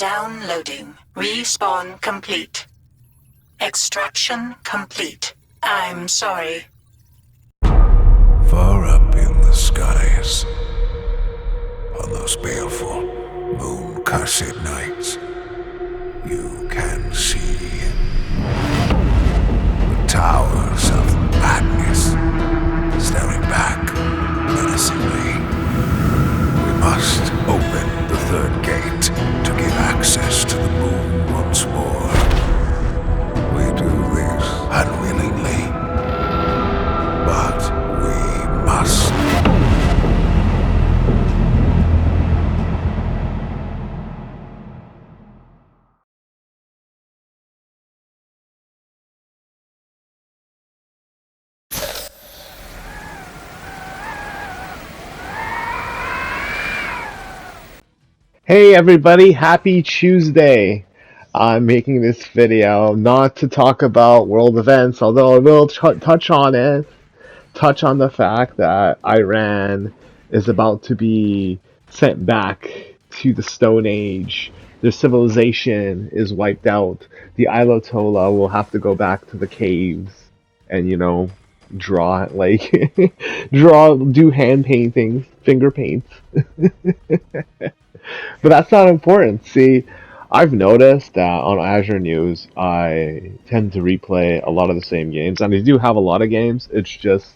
Downloading. Respawn complete. Extraction complete. I'm sorry. Far up in the skies, on those baleful, moon-cursed nights, you can see the towers of madness staring back menacingly. We must open the third gate to give access to the moon once more. We do this unwillingly, but we must. Hey everybody, happy Tuesday! I'm making this video not to talk about world events, although I will touch on it. Touch on the fact that Iran is about to be sent back to the Stone Age. Their civilization is wiped out. The Ayatollah will have to go back to the caves and, draw, do hand paintings, finger paints. But that's not important. See, I've noticed that on Azure News, I tend to replay a lot of the same games, and I do have a lot of games. It's just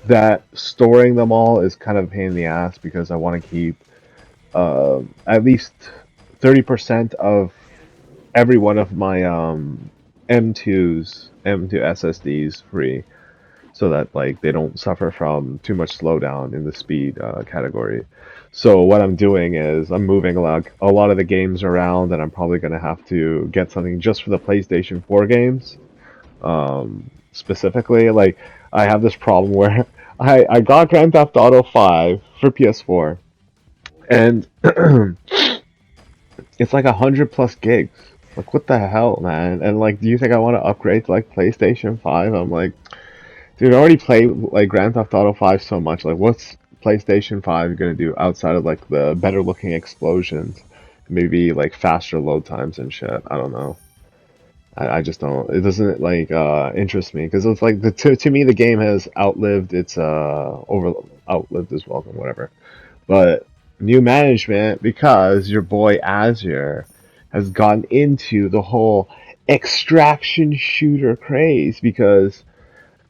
that storing them all is kind of a pain in the ass because I want to keep at least 30% of every one of my M2 SSDs free, so that they don't suffer from too much slowdown in the speed category. So what I'm doing is I'm moving a lot of the games around, and I'm probably going to have to get something just for the PlayStation 4 games. Specifically, I have this problem where I got Grand Theft Auto 5 for PS4, and it's like 100 plus gigs. Like, what the hell, man? And do you think I want to upgrade to PlayStation 5? I'm like, dude, I already played Grand Theft Auto 5 so much. What's PlayStation 5 gonna do outside of the better looking explosions? Maybe faster load times and shit. I don't know. I just don't. It doesn't interest me because it's to me the game has outlived its outlived is welcome, whatever. But new management, because your boy Azure has gotten into the whole extraction shooter craze, because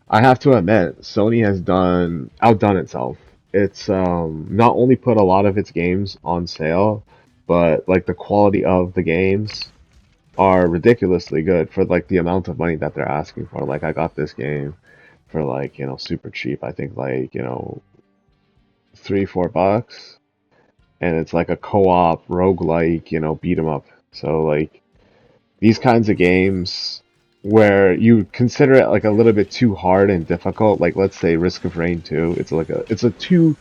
I have to admit, Sony has outdone itself. It's not only put a lot of its games on sale, but the quality of the games are ridiculously good for the amount of money that they're asking for. I got this game for super cheap. I think $3-4, and it's a co-op roguelike, beat 'em up. So these kinds of games where you consider it a little bit too hard and difficult, let's say Risk of Rain 2, it's a too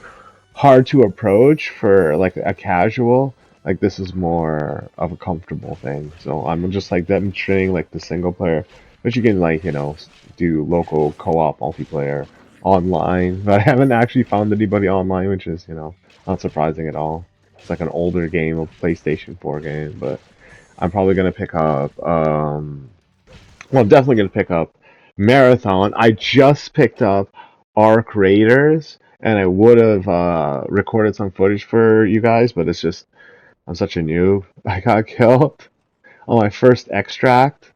hard to approach for a casual. This is more of a comfortable thing. So I'm just demonstrating the single player, but you can do local co-op multiplayer online. But I haven't actually found anybody online, which is not surprising at all. It's an older game, a PlayStation 4 game, but I'm probably gonna pick up well, I'm definitely gonna pick up Marathon. I just picked up Arc Raiders, and I would have recorded some footage for you guys, but it's just I'm such a noob. I got killed on my first extract,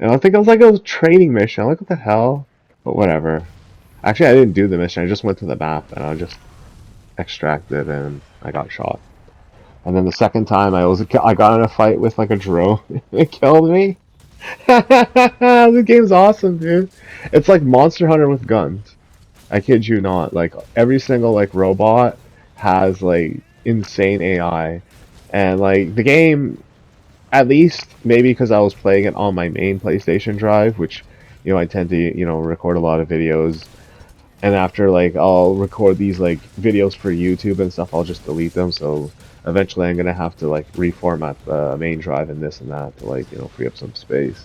and I think it was a training mission. I'm like, what the hell? But whatever. Actually, I didn't do the mission. I just went to the map and I just extracted, and I got shot. And then the second time, I got in a fight with a drone. It killed me. This game's awesome, dude. It's like Monster Hunter with guns. I kid you not. Every single robot has insane AI, and the game, at least maybe because I was playing it on my main PlayStation drive, which I tend to record a lot of videos, and after I'll record these videos for YouTube and stuff, I'll just delete them. So eventually I'm gonna have to reformat the main drive and this and that to free up some space.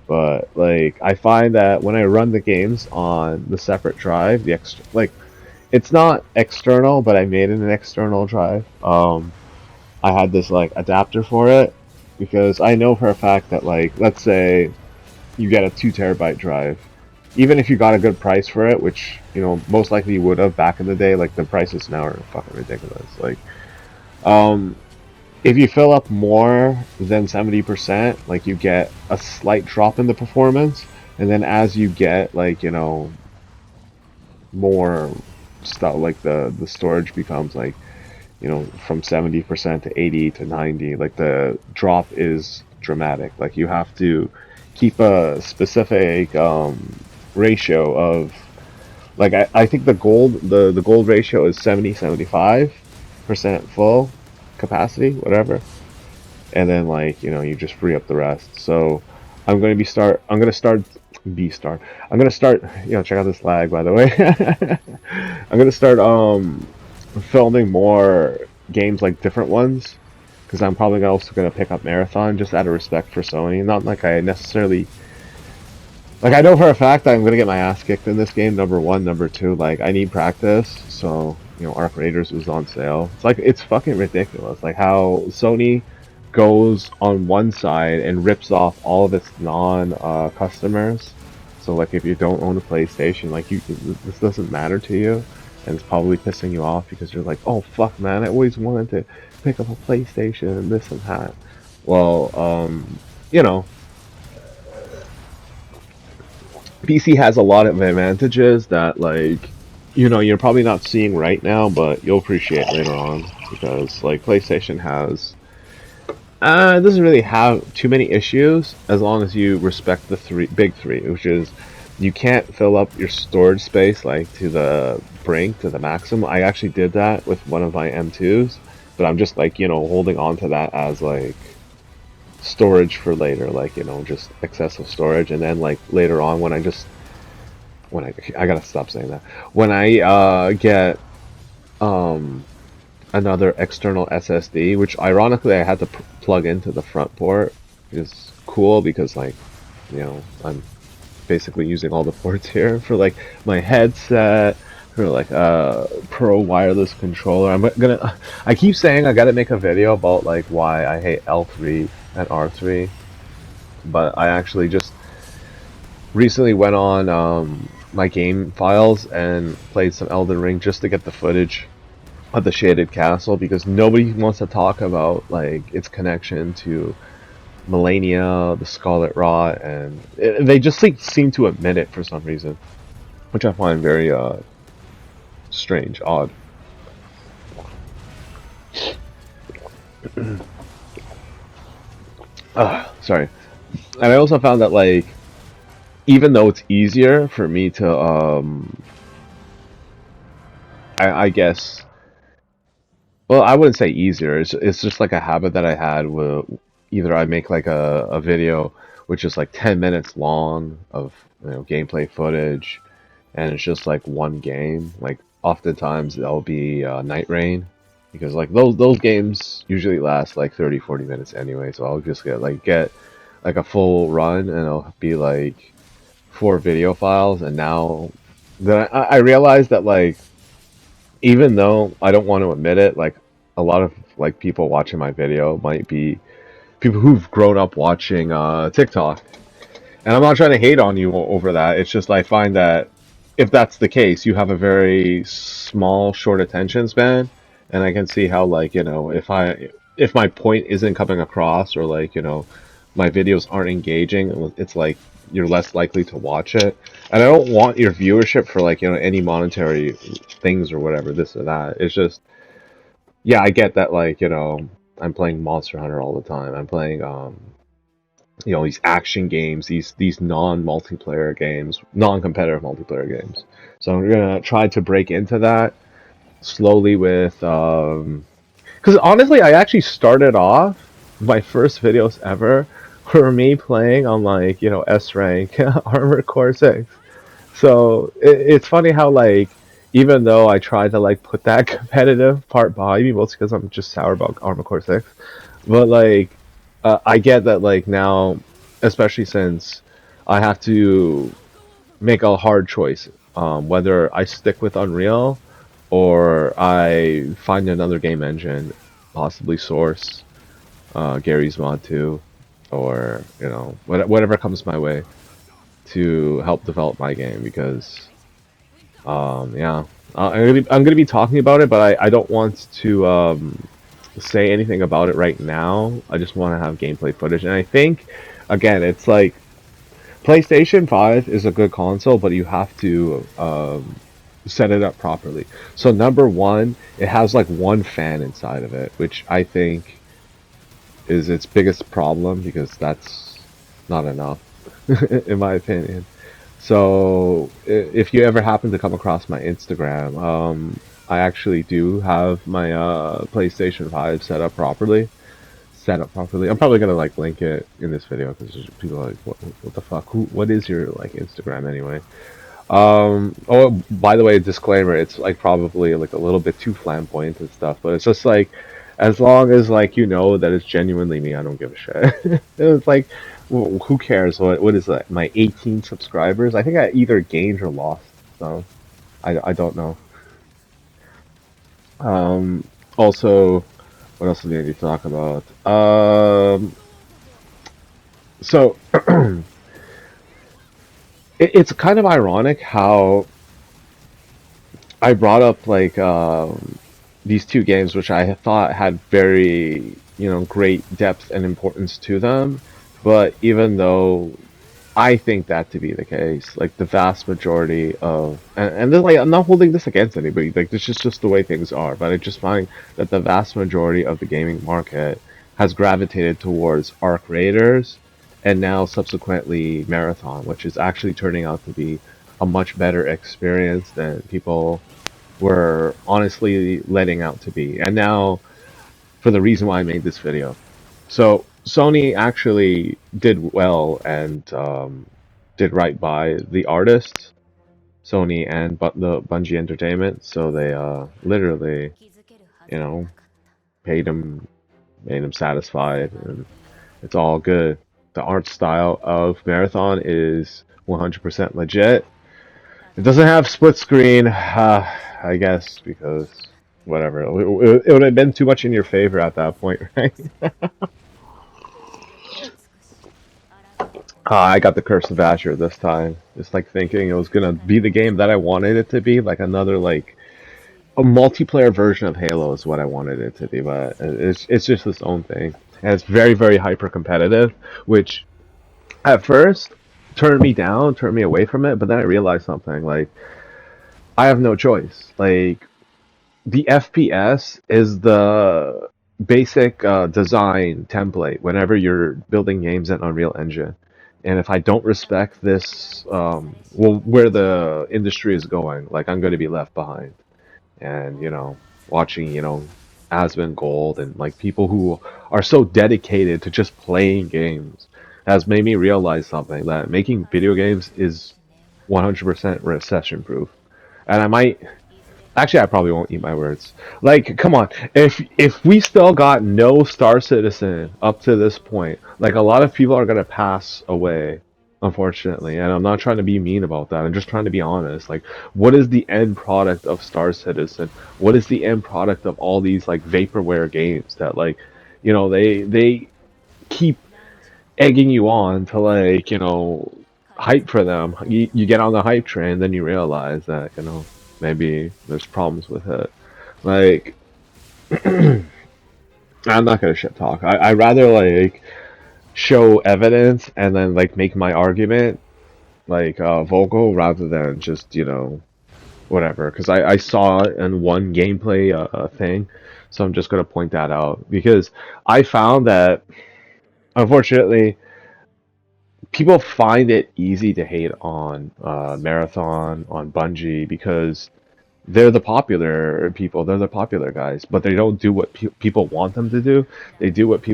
But I find that when I run the games on the separate drive, the extra it's not external, but I made it an external drive. I had this adapter for it, because I know for a fact that, like, let's say you get a 2 terabyte drive, even if you got a good price for it, which, you know, most likely you would have back in the day, like the prices now are fucking ridiculous. Like, um, if you fill up more than 70%, like, you get a slight drop in the performance, and then as you get, like, you know, more stuff, like the storage becomes like, you know, from 70% to 80 to 90, like the drop is dramatic. Like you have to keep a specific ratio of, like, I think the gold ratio is 75% full capacity, whatever. And then, like, you know, you just free up the rest. So I'm gonna start B start. I'm gonna start, you know, check out this lag, by the way. I'm gonna start filming more games, like different ones, because I'm probably also gonna pick up Marathon just out of respect for Sony. Not like I necessarily, like, I know for a fact I'm gonna get my ass kicked in this game. Number one, number two, like, I need practice. So, you know, Arc Raiders was on sale. It's like, it's fucking ridiculous, like how Sony goes on one side and rips off all of its non customers. So, like, if you don't own a PlayStation, like, you, this doesn't matter to you, and it's probably pissing you off because you're like, oh fuck, man, I always wanted to pick up a PlayStation and this and that. Well, you know, PC has a lot of advantages that, like, you know, you're probably not seeing right now, but you'll appreciate later on, because, like, PlayStation has, it doesn't really have too many issues as long as you respect the big three, which is you can't fill up your storage space, like, to the brink, to the maximum. I actually did that with one of my M2s, but I'm just, like, you know, holding on to that as, like, storage for later, like, you know, just excessive storage. And then, like, later on, when I gotta stop saying that, when I get another external SSD, which ironically I had to plug into the front port, is cool because, like, you know, I'm basically using all the ports here for, like, my headset, for, like, pro wireless controller. I keep saying I gotta make a video about, like, why I hate L3 and R3, but I actually just recently went on my game files and played some Elden Ring just to get the footage of the Shaded Castle, because nobody wants to talk about, like, its connection to Melania, the Scarlet Rot, and they just, like, seem to admit it for some reason, which I find very strange, odd. Sorry. And I also found that, like, even though it's easier for me to I guess, well, I wouldn't say easier. It's just like a habit that I had with, either I make like a video which is like 10 minutes long of, you know, gameplay footage, and it's just like one game. Like, oftentimes that'll be Night Rain, because, like, those games usually last like 30-40 minutes anyway. So I'll just get like a full run, and it'll be like 4 video files. And now that I realize that, like, even though I don't want to admit it, like, a lot of, like, people watching my video might be people who've grown up watching TikTok. And I'm not trying to hate on you over that. It's just I find that if that's the case, you have a very small, short attention span, and I can see how, like, you know, if my point isn't coming across, or, like, you know, my videos aren't engaging, it's like you're less likely to watch it. And I don't want your viewership for, like, you know, any monetary things or whatever, this or that. It's just, yeah, I get that, like, you know, I'm playing Monster Hunter all the time. I'm playing you know, these action games, these non-multiplayer games, non-competitive multiplayer games. So I'm gonna try to break into that slowly with, because honestly, I actually started off, my first videos ever were me playing on, like, you know, S rank Armored Core 6. So it's funny how, like, even though I tried to, like, put that competitive part behind me, mostly because I'm just sour about Armored Core 6, but, like, I get that, like, now, especially since I have to make a hard choice, whether I stick with Unreal or I find another game engine, possibly Source, Gary's Mod 2, or whatever comes my way to help develop my game, because yeah, I'm gonna be talking about it, but I don't want to say anything about it right now. I just want to have gameplay footage, and I think again, it's like PlayStation 5 is a good console, but you have to set it up properly. So number one, it has like one fan inside of it, which I think is its biggest problem, because that's not enough, in my opinion. So if you ever happen to come across my Instagram, I actually do have my PlayStation 5 set up properly. I'm probably gonna like link it in this video, because people are like, what the fuck? What is your like Instagram anyway? Oh, by the way, disclaimer, it's like probably like a little bit too flamboyant and stuff, but it's just like, as long as like you know that it's genuinely me, I don't give a shit. It's like, well, who cares? What is that? My 18 subscribers? I think I either gained or lost, so I don't know. Also, what else do we need to talk about? So it's kind of ironic how I brought up like these two games, which I thought had very, great depth and importance to them. But even though I think that to be the case, like the vast majority of, and then like I'm not holding this against anybody, like this is just the way things are. But I just find that the vast majority of the gaming market has gravitated towards Arc Raiders, and now subsequently Marathon, which is actually turning out to be a much better experience than people were honestly letting out to be. And now, for the reason why I made this video. So Sony actually did well, and did right by the artists, Sony and the Bungie Entertainment. So they literally, you know, paid him, made him satisfied, and it's all good. The art style of Marathon is 100% legit. It doesn't have split screen, I guess, because whatever. It would have been too much in your favor at that point, right? I got the Curse of Asher this time. Just like thinking it was gonna be the game that I wanted it to be, like another like a multiplayer version of Halo is what I wanted it to be, but it's just its own thing. And it's very, very hyper competitive, which at first turned me down, turned me away from it, but then I realized something, like I have no choice. Like the FPS is the basic design template whenever you're building games in Unreal Engine. And if I don't respect this, where the industry is going, like I'm going to be left behind. And watching Asmongold and like people who are so dedicated to just playing games has made me realize something, that making video games is 100% recession proof. And I might actually, I probably won't eat my words. Like, come on, if we still got no Star Citizen up to this point, like a lot of people are gonna pass away, unfortunately. And I'm not trying to be mean about that. I'm just trying to be honest. Like, what is the end product of Star Citizen? What is the end product of all these like vaporware games that like, they keep egging you on to like, hype for them. You get on the hype train, then you realize that, maybe there's problems with it. Like, I'm not gonna shit talk. I rather like show evidence and then like make my argument like vocal, rather than just whatever. Because I saw it in one gameplay thing, so I'm just gonna point that out, because I found that unfortunately people find it easy to hate on Marathon, on Bungie, because they're the popular people, they're the popular guys, but they don't do what people want them to do. They do what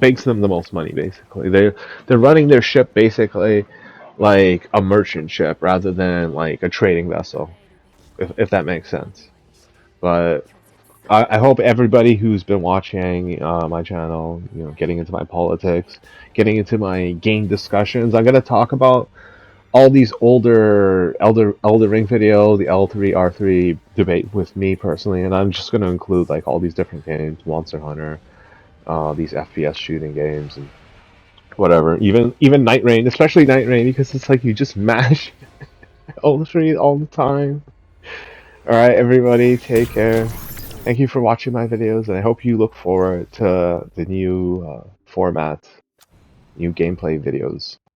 makes them the most money, basically. They're running their ship basically like a merchant ship rather than like a trading vessel, if that makes sense. But I hope everybody who's been watching my channel, getting into my politics, getting into my game discussions, I'm gonna talk about all these older Elder Ring video, the L3 R3 debate with me personally, and I'm just gonna include like all these different games, Monster Hunter, these FPS shooting games and whatever. Even Night Rain, especially Night Rain, because it's like you just mash Ult3 all the time. Alright, everybody, take care. Thank you for watching my videos, and I hope you look forward to the new format, new gameplay videos.